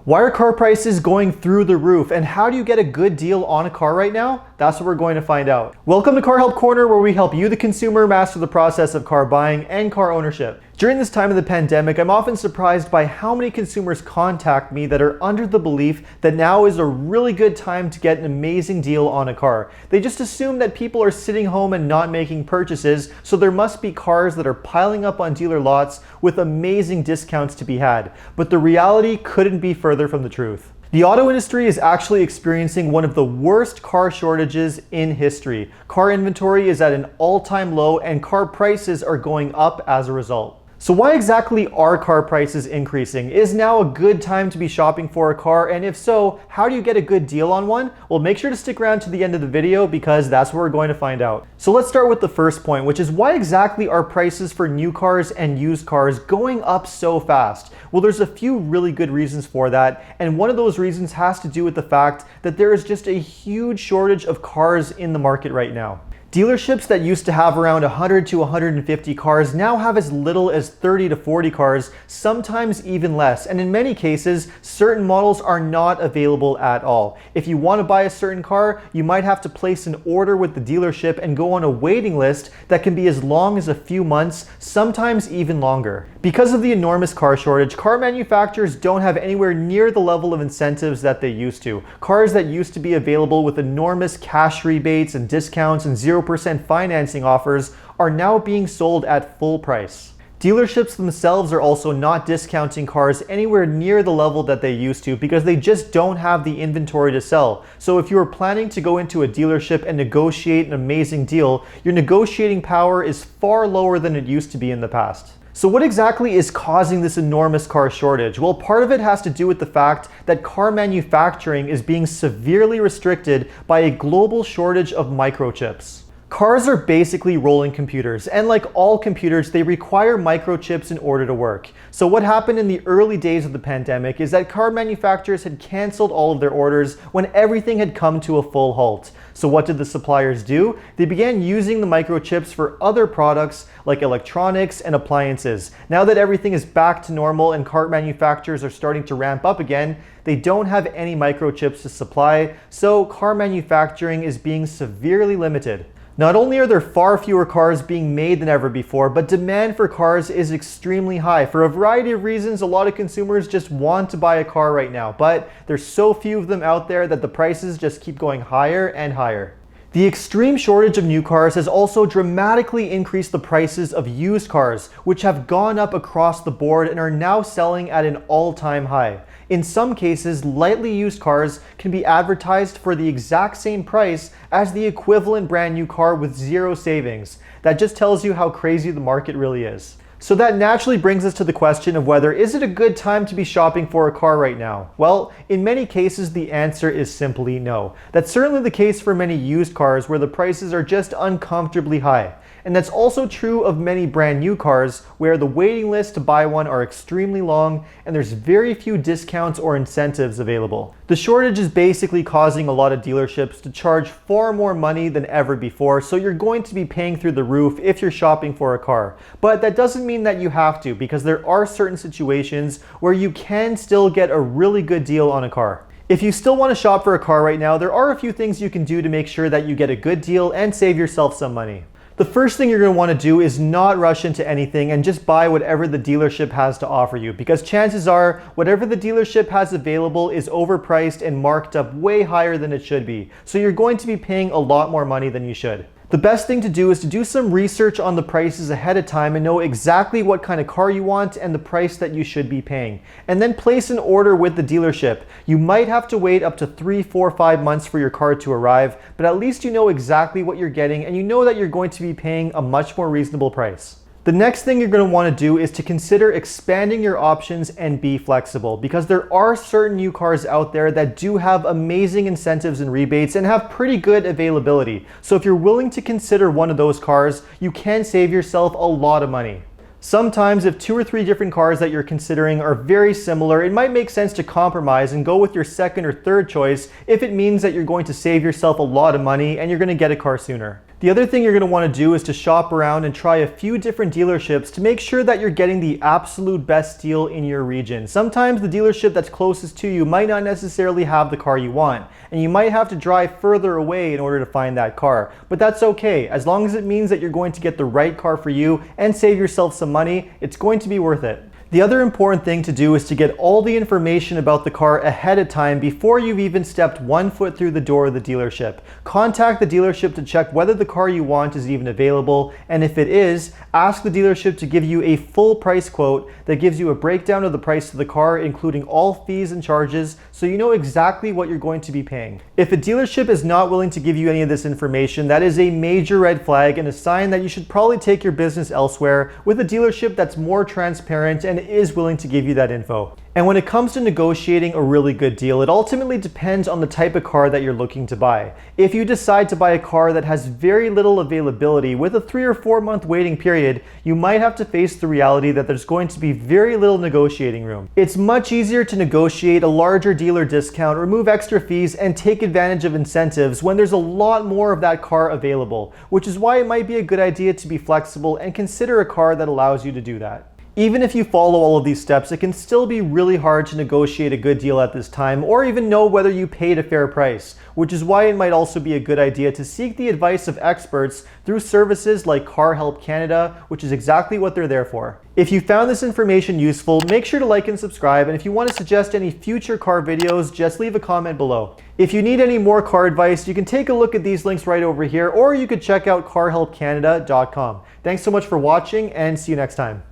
Why are car prices going through the roof, and how do you get a good deal on a car right now? That's what we're going to find out. Welcome to Car Help Corner, where we help you, the consumer, master the process of car buying and car ownership. During this time of the pandemic, I'm often surprised by how many consumers contact me that are under the belief that now is a really good time to get an amazing deal on a car. They just assume that people are sitting home and not making purchases, so there must be cars that are piling up on dealer lots with amazing discounts to be had. But the reality couldn't be further from the truth. The auto industry is actually experiencing one of the worst car shortages in history. Car inventory is at an all-time low and car prices are going up as a result. So why exactly are car prices increasing? Is now a good time to be shopping for a car? And if so, how do you get a good deal on one? Well, make sure to stick around to the end of the video because that's what we're going to find out. So let's start with the first point, which is why exactly are prices for new cars and used cars going up so fast? Well, there's a few really good reasons for that. And one of those reasons has to do with the fact that there is just a huge shortage of cars in the market right now. Dealerships that used to have around 100 to 150 cars now have as little as 30 to 40 cars, sometimes even less. And in many cases, certain models are not available at all. If you want to buy a certain car, you might have to place an order with the dealership and go on a waiting list that can be as long as a few months, sometimes even longer. Because of the enormous car shortage, car manufacturers don't have anywhere near the level of incentives that they used to. Cars that used to be available with enormous cash rebates and discounts and 0% financing offers are now being sold at full price. Dealerships themselves are also not discounting cars anywhere near the level that they used to because they just don't have the inventory to sell. So if you are planning to go into a dealership and negotiate an amazing deal, your negotiating power is far lower than it used to be in the past. So what exactly is causing this enormous car shortage? Well, part of it has to do with the fact that car manufacturing is being severely restricted by a global shortage of microchips. Cars are basically rolling computers, and like all computers, they require microchips in order to work. So what happened in the early days of the pandemic is that car manufacturers had canceled all of their orders when everything had come to a full halt. So what did the suppliers do? They began using the microchips for other products like electronics and appliances. Now that everything is back to normal and car manufacturers are starting to ramp up again, they don't have any microchips to supply, so car manufacturing is being severely limited. Not only are there far fewer cars being made than ever before, but demand for cars is extremely high. For a variety of reasons, a lot of consumers just want to buy a car right now, but there's so few of them out there that the prices just keep going higher and higher. The extreme shortage of new cars has also dramatically increased the prices of used cars, which have gone up across the board and are now selling at an all-time high. In some cases, lightly used cars can be advertised for the exact same price as the equivalent brand new car with zero savings. That just tells you how crazy the market really is. So that naturally brings us to the question of whether is it a good time to be shopping for a car right now? Well, in many cases, the answer is simply no. That's certainly the case for many used cars where the prices are just uncomfortably high. And that's also true of many brand new cars where the waiting lists to buy one are extremely long and there's very few discounts or incentives available. The shortage is basically causing a lot of dealerships to charge far more money than ever before, so you're going to be paying through the roof if you're shopping for a car. But that doesn't mean that you have to, because there are certain situations where you can still get a really good deal on a car. If you still want to shop for a car right now, there are a few things you can do to make sure that you get a good deal and save yourself some money. The first thing you're going to want to do is not rush into anything and just buy whatever the dealership has to offer you, because chances are whatever the dealership has available is overpriced and marked up way higher than it should be. So you're going to be paying a lot more money than you should. The best thing to do is to do some research on the prices ahead of time and know exactly what kind of car you want and the price that you should be paying. And then place an order with the dealership. You might have to wait up to 3, 4, 5 months for your car to arrive, but at least you know exactly what you're getting and you know that you're going to be paying a much more reasonable price. The next thing you're going to want to do is to consider expanding your options and be flexible, because there are certain new cars out there that do have amazing incentives and rebates and have pretty good availability. So if you're willing to consider one of those cars, you can save yourself a lot of money. Sometimes if 2 or 3 different cars that you're considering are very similar, it might make sense to compromise and go with your second or third choice if it means that you're going to save yourself a lot of money and you're going to get a car sooner. The other thing you're going to want to do is to shop around and try a few different dealerships to make sure that you're getting the absolute best deal in your region. Sometimes the dealership that's closest to you might not necessarily have the car you want, and you might have to drive further away in order to find that car. But that's okay. As long as it means that you're going to get the right car for you and save yourself some money, it's going to be worth it. The other important thing to do is to get all the information about the car ahead of time before you've even stepped one foot through the door of the dealership. Contact the dealership to check whether the car you want is even available, and if it is, ask the dealership to give you a full price quote that gives you a breakdown of the price of the car, including all fees and charges, so you know exactly what you're going to be paying. If a dealership is not willing to give you any of this information, that is a major red flag and a sign that you should probably take your business elsewhere with a dealership that's more transparent and is willing to give you that info. And when it comes to negotiating a really good deal, it ultimately depends on the type of car that you're looking to buy. If you decide to buy a car that has very little availability with a 3 or 4 month waiting period, you might have to face the reality that there's going to be very little negotiating room. It's much easier to negotiate a larger dealer discount, remove extra fees, and take advantage of incentives when there's a lot more of that car available, which is why it might be a good idea to be flexible and consider a car that allows you to do that. Even if you follow all of these steps, it can still be really hard to negotiate a good deal at this time or even know whether you paid a fair price, which is why it might also be a good idea to seek the advice of experts through services like Car Help Canada, which is exactly what they're there for. If you found this information useful, make sure to like and subscribe, and if you want to suggest any future car videos, just leave a comment below. If you need any more car advice, you can take a look at these links right over here, or you could check out carhelpcanada.com. Thanks so much for watching, and see you next time.